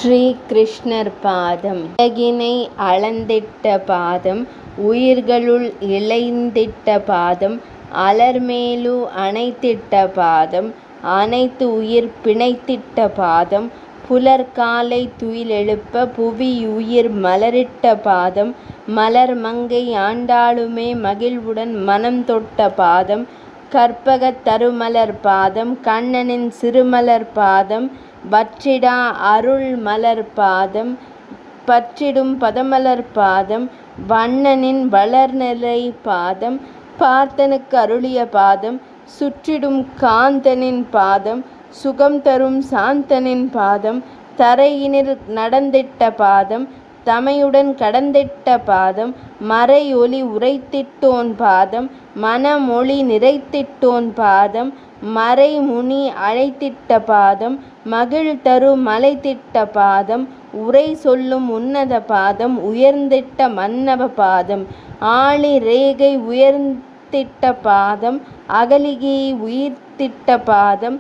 ஸ்ரீ கிருஷ்ணர் பாதம் உலகினை அளந்திட்ட பாதம், உயிர்களுள் இழைந்திட்ட பாதம், அலர்மேலு அணைத்திட்ட பாதம், அனைத்து உயிர் பிணைத்திட்ட பாதம், புலர்காலை துயிலெழுப்ப புவியுயிர் மலரிட்ட பாதம், மலர் மங்கை ஆண்டாளுமே மகிழ்வுடன் மனம் தொட்ட பாதம், கற்பகத் தருமலர் பாதம், கண்ணனின் சிறுமலர் பாதம், வற்றிடா அருள் மலர் பாதம், பற்றிடும் பதமலர் பாதம், வண்ணனின் வளர்நிலை பாதம், பார்த்தனுக்கு அருளிய பாதம், சுற்றிடும் காந்தனின் பாதம், சுகம் தரும் சாந்தனின் பாதம், தரையினில் நடந்திட்ட பாதம், தமையுடன் கடந்திட்ட பாதம், மறை ஒளி உரைத்திட்டோன் பாதம், மனமொழி நிறைத்திட்டோன் பாதம், மறை முனி அழைத்திட்ட பாதம், மகிழ் தரு மலைத்திட்ட பாதம், உரை சொல்லும் உன்னத பாதம், உயர்ந்திட்ட மன்னவ பாதம், ஆழி ரேகை உயர்த்திட்ட பாதம், அகலிகையை உயிர்த்திட்ட பாதம்,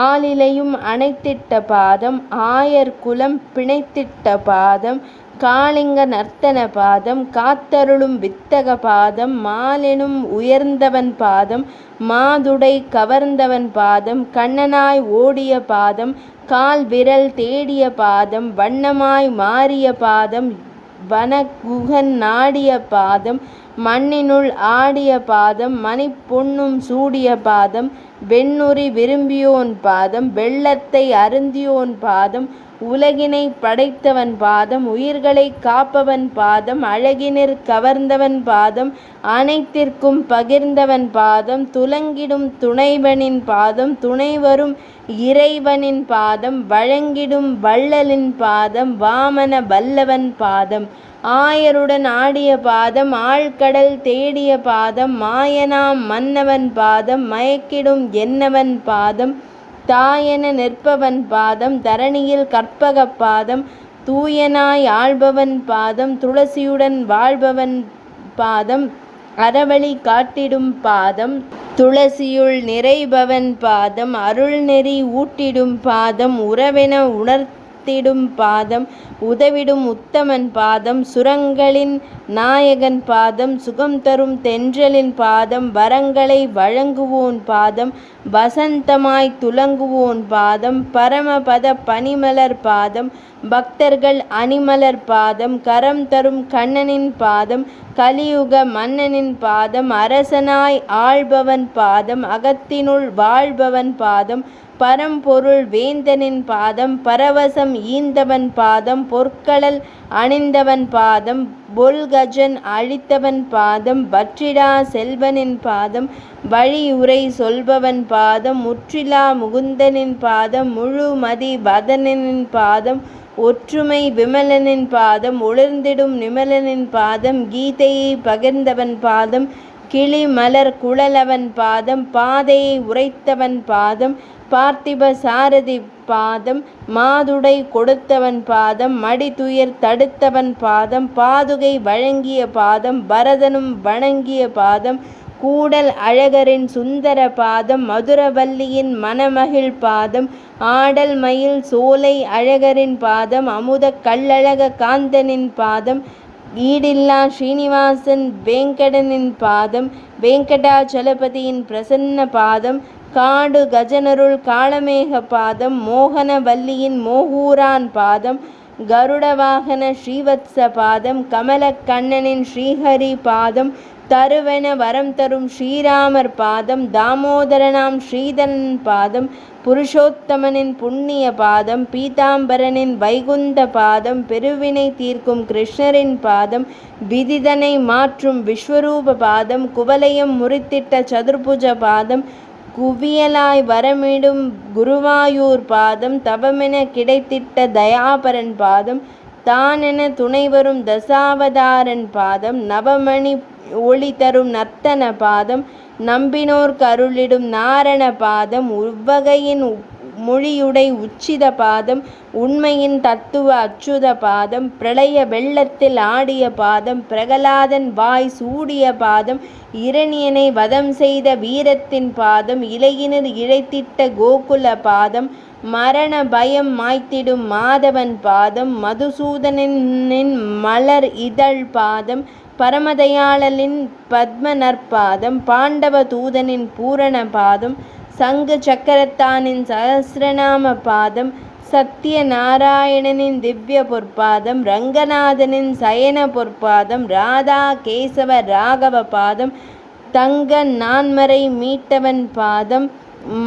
ஆலிலையும் அணைத்திட்ட பாதம், ஆயர் குலம் பிணைத்திட்ட பாதம், காளிங்க நர்த்தன பாதம், காத்தருளும் வித்தக பாதம், மாலெனும் உயர்ந்தவன் பாதம், மாதுடை கவர்ந்தவன் பாதம், கண்ணனாய் ஓடிய பாதம், கால் விரல் தேடிய பாதம், வண்ணமாய் மாறிய பாதம், வனகுகன் நாடிய பாதம், மண்ணினுள் ஆடிய பாதம், மணிப்பொன்னும் சூடிய பாதம், வெண்ணுரி விரும்பியோன் பாதம், வெள்ளத்தை அருந்தியோன் பாதம், உலகினை படைத்தவன் பாதம், உயிர்களை காப்பவன் பாதம், அழகினிற் கவர்ந்தவன் பாதம், அனைத்திற்கும் பகிர்ந்தவன் பாதம், துலங்கிடும் துணைவனின் பாதம், துணைவரும் இறைவனின் பாதம், வழங்கிடும் வள்ளலின் பாதம், வாமன வல்லவன் பாதம், ஆயருடன் ஆடிய பாதம், ஆழ்கடல் தேடிய பாதம், மாயனாம் மன்னவன் பாதம், மயக்கிடும் என்னவன் பாதம், தாயென நிற்பவன் பாதம், தரணியில் கற்பக பாதம், தூயனாய் ஆள்பவன் பாதம், துளசியுடன் வாழ்பவன் பாதம், அறவழி காட்டிடும் பாதம், துளசியுள் நிறைபவன் பாதம், அருள்நெறி ஊட்டிடும் பாதம், உறவென உணர்த்திடும் பாதம், உதவிடும் உத்தமன் பாதம், சுரங்களின் நாயகன் பாதம், சுகம் தரும் தென்றலின் பாதம், வரங்களை வழங்குவோன் பாதம், வசந்தமாய் துலங்குவோன் பாதம், பரமபத பனிமலர் பாதம், பக்தர்கள் அணிமலர் பாதம், கரம் தரும் கண்ணனின் பாதம், கலியுக மன்னனின் பாதம், அரசனாய் ஆள்பவன் பாதம், அகத்தினுள் வாழ்பவன் பாதம், பரம்பொருள் வேந்தனின் பாதம், பரவசம் ஈந்தவன் பாதம், பொற்களல் அணிந்தவன் பாதம், பொல்கஜன் அழித்தவன் பாதம், வற்றிடா செல்வனின் பாதம், வழியுரை சொல்பவன் பாதம், முற்றிலா முகுந்தனின் பாதம், முழுமதி வதனனின் பாதம், ஒற்றுமை விமலனின் பாதம், ஒளிர்ந்திடும் நிமலனின் பாதம், கீதையை பகிர்ந்தவன் பாதம், கிளி மலர் குழலவன் பாதம், பாதையை உரைத்தவன் பாதம், பார்த்திப சாரதி பாதம், மாதுடை கொடுத்தவன் பாதம், மடிதுயர் தடுத்தவன் பாதம், பாதுகை வழங்கிய பாதம், பரதனும் வணங்கிய பாதம், கூடல் அழகரின் சுந்தர பாதம், மதுரவல்லியின் மணமகிழ் பாதம், ஆடல் மயில் சோலை அழகரின் பாதம், அமுத கல்லழக காந்தனின் பாதம், ஈடில்லா ஸ்ரீனிவாசன் வேங்கடனின் பாதம், வேங்கடாச்சலபதியின் பிரசன்ன பாதம், காடு கஜனருள் காளமேக பாதம், மோகன வல்லியின் மோகூரான் பாதம், கருடவாகன ஸ்ரீவத்ச பாதம், கமல கண்ணனின் ஸ்ரீஹரி பாதம், தருவென வரம் தரும் ஸ்ரீராமர் பாதம், தாமோதரனாம் ஸ்ரீதரன் பாதம், புருஷோத்தமனின் புண்ணிய பாதம், பீதாம்பரனின் வைகுந்த பாதம், பெருவினை தீர்க்கும் கிருஷ்ணரின் பாதம், விதிதனை மாற்றும் விஸ்வரூப பாதம், குவலயம் முறித்திட்ட சதுர்புஜ பாதம், குவியலாய் வரமிடும் குருவாயூர் பாதம், தவமென கிடைத்திட்ட தயாபரன் பாதம், தானென துணைவரும் தசாவதாரன் பாதம், நவமணி ஒளி தரும் நர்த்தன பாதம், நம்பினோர் கருளிடும் நாரண பாதம், உவ்வகையின் மொழியுடை உச்சித பாதம், உண்மையின் தத்துவ அச்சுத பாதம், பிரளய வெள்ளத்தில் ஆடிய பாதம், பிரகலாதன் வாய் சூடிய பாதம், இரணியனை வதம் செய்த வீரத்தின் பாதம், இலையினர் இழைத்திட்ட கோகுல பாதம், மரண பயம் மாய்த்திடும் மாதவன் பாதம், மதுசூதனின் மலர் இதழ் பாதம், பரமதயாளனின் பத்ம நற்பாதம், பாண்டவ தூதனின் பூரண பாதம், சங்கு சக்கரத்தானின் சகசிரநாம பாதம், சத்திய நாராயணனின் திவ்ய பொற்பாதம், ரங்கநாதனின் சயன பொற்பாதம், ராதா கேசவ ராகவ பாதம், தங்க நான்மறை மீட்டவன் பாதம்,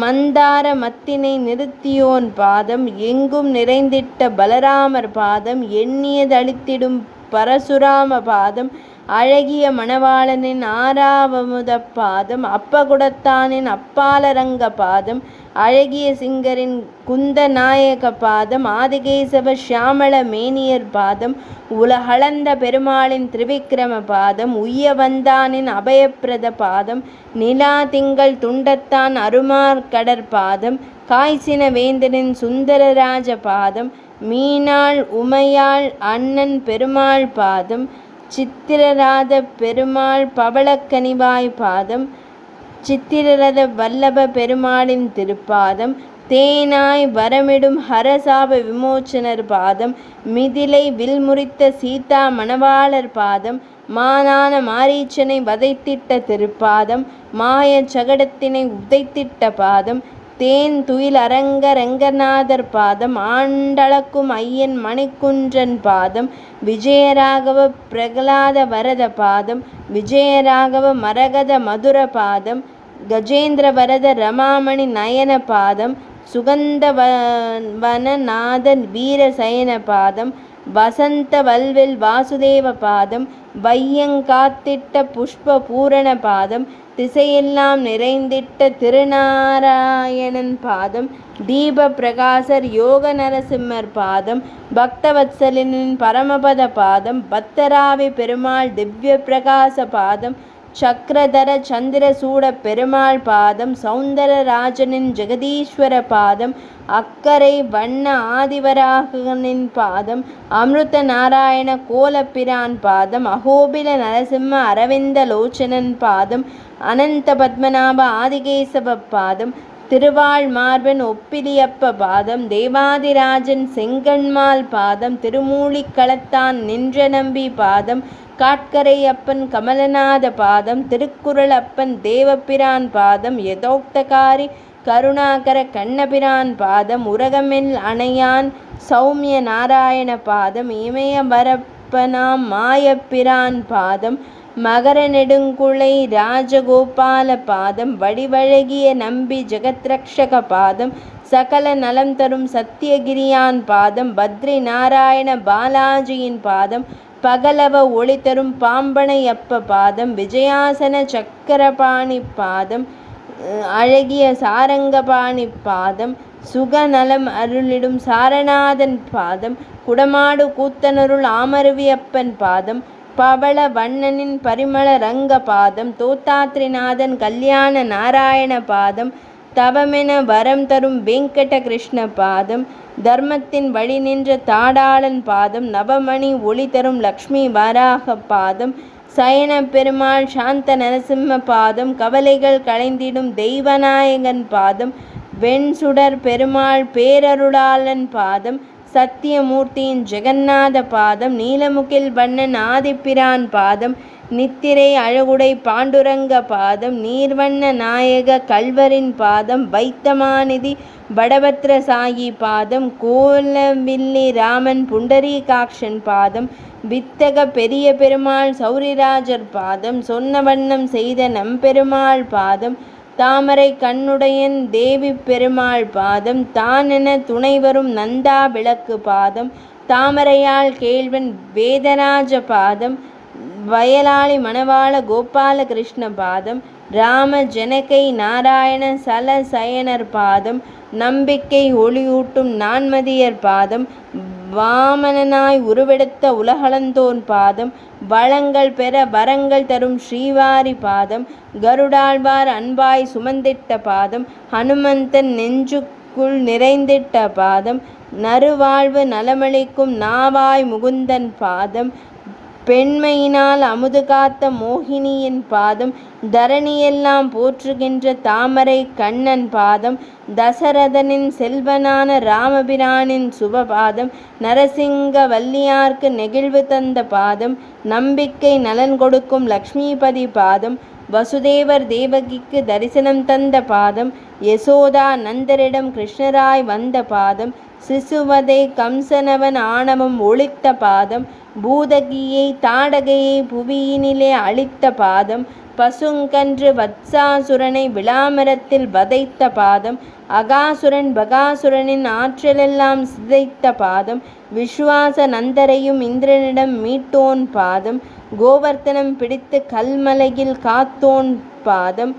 மந்தார மத்தினை நிறுத்தியோன் பாதம், எங்கும் நிறைந்திட்ட பலராமர் பாதம், எண்ணியதளித்திடும் பரசுராம பாதம், அழகிய மணவாளனின் ஆறாவமுத பாதம், அப்பகுடத்தானின் அப்பாலரங்க பாதம், அழகிய சிங்கரின் குந்த நாயக பாதம், ஆதிகேசவ ஷியாமள மேனியர் பாதம், உலகளந்த பெருமாளின் திரிவிக்ரம பாதம், உய்ய வந்தானின் அபயப்பிரத பாதம், நிலா திங்கள் துண்டத்தான் அருமார் கடற்பாதம், காய்ச்சின வேந்தனின் சுந்தரராஜ பாதம், மீனாள் உமையாள் அண்ணன் பெருமாள் பாதம், சித்திரராத பெருமாள் பவளக்கனிவாய் பாதம், சித்திரரத வல்லப பெருமாளின் திருப்பாதம், தேனாய் வரமிடும் ஹரசாப விமோச்சனர் பாதம், மிதிலை வில்முறித்த சீதா மணவாளர் பாதம், மானான மாரீச்சனை வதைத்திட்ட திருப்பாதம், மாய சகடத்தினை உதைத்திட்ட பாதம், தேன் துயில் அரங்க ரங்கநாதர் பாதம், ஆண்டளக்கும் ஐயன் மணிக்குன்றன் பாதம், விஜயராகவ பிரகலாத வரத பாதம், விஜயராகவ மரகத மதுர பாதம், கஜேந்திர வரத ரமாமணி நயன பாதம், சுகந்த வனநாத வீர சயன பாதம், வசந்த வல்வில் வாசுதேவ பாதம், வையங்காத்திட்ட புஷ்ப பூரண பாதம், திசையெல்லாம் நிறைந்திட்ட திருநாராயணன் பாதம், தீப பிரகாசர் யோக நரசிம்மர் பாதம், பக்தவத்சலனின் பரமபத பாதம், பத்தராவி பெருமாள் திவ்ய பிரகாச பாதம், சக்கரதர சந்திரசூட பெருமாள் பாதம், சௌந்தரராஜனின் ஜெகதீஸ்வர பாதம், அக்கரை வண்ண ஆதிவராகனின் பாதம், அமிர்த நாராயண கோலப்பிரான் பாதம், அகோபில நரசிம்ம அரவிந்த லோச்சனன் பாதம், அனந்த பத்மநாப ஆதிகேசவ பாதம், திருவாள் மார்பன் ஒப்பிலியப்ப பாதம், தேவாதிராஜன் செங்கண்மால் பாதம், திருமூலிக்களத்தான் நின்ற நம்பி பாதம், காட்கரை அப்பன் கமலநாத பாதம், திருக்குறள் அப்பன் தேவபிரான் பாதம், யதோக்தகாரி கருணாகர கண்ணபிரான் பாதம், உரகமில் அணையான் சௌமிய நாராயண பாதம், இமய வரப்பனாம் மாயப்பிரான் பாதம், மகர நெடுங்குளை ராஜகோபால பாதம், வடிவழகிய நம்பி ஜெகத்ரக்ஷக பாதம், சகல நலம் தரும் சத்தியகிரியான் பாதம், பத்ரி நாராயண பாலாஜியின் பாதம், பகலவ ஒளி தரும் பாம்பனையப்ப பாதம், விஜயாசன சக்கரபாணி பாதம், அழகிய சாரங்கபாணி பாதம், சுகநலம் அருளிடும் சாரநாதன் பாதம், குடமாடு கூத்தனருள் ஆமருவியப்பன் பாதம், பவள வண்ணனின் பரிமள ரங்க பாதம், தோத்தாத்ரிநாதன் கல்யாண நாராயண பாதம், தவமென வரம் தரும் வெங்கட கிருஷ்ண பாதம், தர்மத்தின் வழி நின்ற தாடாளன் பாதம், நவமணி ஒளி தரும் லக்ஷ்மி வராக பாதம், சயன பெருமாள் சாந்த நரசிம்ம பாதம், கவலைகள் களைந்திடும் தெய்வநாயகன் பாதம், வெண்சுடர் பெருமாள் பேரருளாளன் பாதம், சத்தியமூர்த்தியின் ஜெகநாத பாதம், நீலமுகில் வண்ணன் ஆதிப்பிரான் பாதம், நித்திரை அழகுடை பாண்டுரங்க பாதம், நீர்வண்ண நாயக கல்வரின் பாதம், வைத்தமாநிதி படபத்ர சாயி பாதம், கோலவில்லி ராமன் புண்டரீகாக்ஷன் பாதம், வித்தக பெரிய பெருமாள் சௌரிராஜர் பாதம், சொன்ன வண்ணம் செய்த நம்பெருமாள் பாதம், தாமரை கண்ணுடையன் தேவி பெருமாள் பாதம், தானென துணைவரும் நந்தா விளக்கு பாதம், தாமரையாள் கேள்வன் வேதராஜ பாதம், வயலாளி மணவாள கோபால கிருஷ்ண பாதம், ராம ஜனகை நாராயண சலசயனர் பாதம், நம்பிக்கை ஒளியூட்டும் நான்மதியர் பாதம், வாமனனாய் உருவெடுத்த உலகளந்தோன் பாதம், வளங்கள் பெற வரங்கள் தரும் ஸ்ரீவாரி பாதம், கருடாழ்வார் அன்பாய் சுமந்திட்ட பாதம், ஹனுமந்தன் நெஞ்சுக்குள் நிறைந்திட்ட பாதம், நறுவாழ்வு நலமளிக்கும் நாவாய் முகுந்தன் பாதம், பெண்மையினால் அமுது காத்த மோகினியின் பாதம், தரணியெல்லாம் போற்றுகின்ற தாமரை கண்ணன் பாதம், தசரதனின் செல்வனான ராமபிரானின் சுபபாதம், நரசிங்க வல்லியார்க்கு நெகிழ்வு தந்த பாதம், நம்பிக்கை நலன் கொடுக்கும் லக்ஷ்மிபதி பாதம், வசுதேவர் தேவகிக்கு தரிசனம் தந்த பாதம், யசோதா நந்தரிடம் கிருஷ்ணராய் வந்த பாதம், சிசுவதை கம்சனவன் ஆணவம் ஒழித்த பாதம், பூதகியை தாடகையை புவியினிலே அழித்த பாதம், பசுங்கன்று வத்சாசுரனை விளாமரத்தில் வதைத்த பாதம், அகாசுரன் பகாசுரனின் ஆற்றலெல்லாம் சிதைத்த பாதம், விஸ்வாச நந்தரையும் இந்திரனிடம் மீட்டோன் பாதம், கோவர்த்தனம் பிடித்து கல்மலையில் காத்தோன் பாதம்,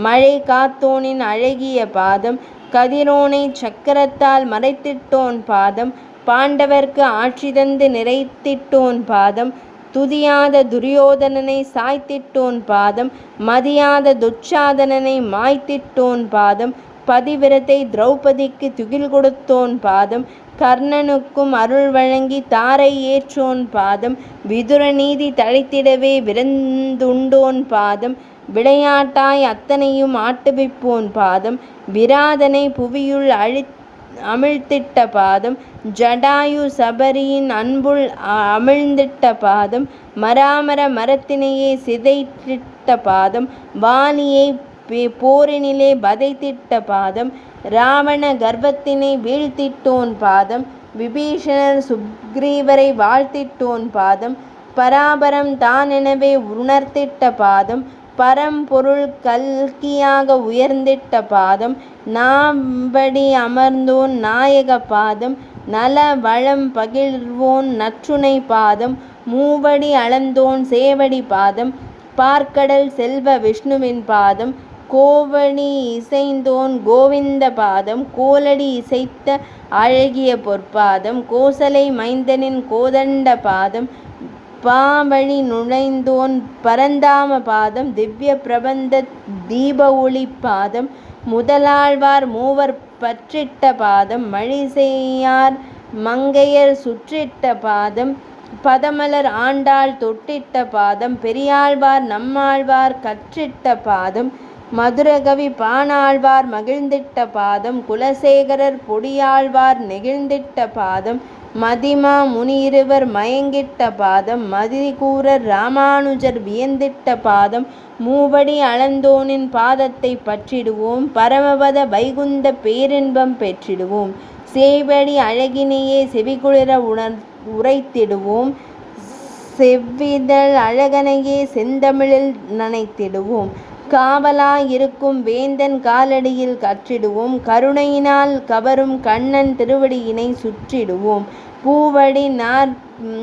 மழை காத்தோனின் அழகிய பாதம், கதிரோனை சக்கரத்தால் மறைத்திட்டோன் பாதம், பாண்டவர்க்கு ஆட்சி தந்து நிறைத்திட்டோன் பாதம், துதியாத துரியோதனனை சாய்த்திட்டோன் பாதம், மதியாத துச்சாதனனை மாய்த்திட்டோன் பாதம், பதிவிரத்தை திரௌபதிக்கு துகில் கொடுத்தோன் பாதம், கர்ணனுக்கும் அருள் வழங்கி தாரை ஏற்றோன் பாதம், விதுர நீதி தழைத்திடவே விருந்துண்டோன் பாதம், விளையாட்டாய் அத்தனையும் ஆட்டுவிப்போன் பாதம், விராதனை புவியுள் அமிழ்த்திட்ட பாதம், ஜடாயு சபரியின் அன்புள் அமிழ்ந்திட்ட பாதம், மராமர மரத்தினையே சிதைத்திட்ட பாதம், வாலியை போரினிலே வதைத்திட்ட பாதம், ராவண கர்வத்தினை வீழ்த்திட்டோன் பாதம், விபீஷணர் சுக்ரீவரை வாழ்த்திட்டோன் பாதம், பராபரம் தானெனவே உணர்த்திட்ட பாதம், பரம்பொருள் கல்கியாக உயர்ந்திட்ட பாதம், நாம்படி அமர்ந்தோன் நாயக பாதம், நல வளம் பகிர்வோன் நற்றுணை பாதம், மூவடி அளந்தோன் சேவடி பாதம், பார்க்கடல் செல்வ விஷ்ணுவின் பாதம், கோவடி இசைந்தோன் கோவிந்த பாதம், கோலடி இசைத்த அழகிய பொற்பாதம், கோசலை மைந்தனின் கோதண்ட பாதம், பாவழி நுழைந்தோன் பரந்தாம பாதம், திவ்ய பிரபந்த தீப ஒளி பாதம், முதலாழ்வார் மூவர் பற்றிட்ட பாதம், மழிசெய்யார் மங்கையர் சுற்றிட்ட பாதம், பதமலர் ஆண்டாள் தொட்டிட்ட பாதம், பெரியாழ்வார் நம்மாழ்வார் கற்றிட்ட பாதம், மதுரகவி பாணாழ்வார் மகிழ்ந்திட்ட பாதம், குலசேகரர் பொடியாழ்வார் நெகிழ்ந்திட்ட பாதம், மதிமா முனியிருவர் மயங்கிட்ட பாதம், மதிகூரர் ராமானுஜர் வியந்திட்ட பாதம், மூவடி அளந்தோனின் பாதத்தை பற்றிடுவோம், பரமபத வைகுந்த பேரின்பம் பெற்றிடுவோம், சேவடி அழகினையே செவிகுளிர உரைத்திடுவோம், செவ்விதழ் அழகனையே செந்தமிழில் நனைத்திடுவோம், காவலாயிருக்கும் வேந்தன் காலடியில் கற்றிடுவோம், கருணையினால் கவரும் கண்ணன் திருவடியினை சுற்றிடுவோம், பூவடி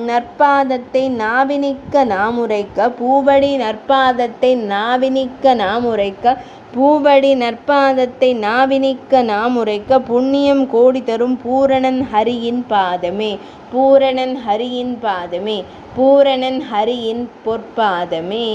நற்பாதத்தை நாவினிக்க நாமுரைக்க, பூவடி நற்பாதத்தை நாவினிக்க நாமுரைக்க, பூவடி நற்பாதத்தை நாவினிக்க நாமுரைக்க, புண்ணியம் கோடி தரும் பூரணன் ஹரியின் பாதமே, பூரணன் ஹரியின் பாதமே, பூரணன் ஹரியின் பொற்பாதமே.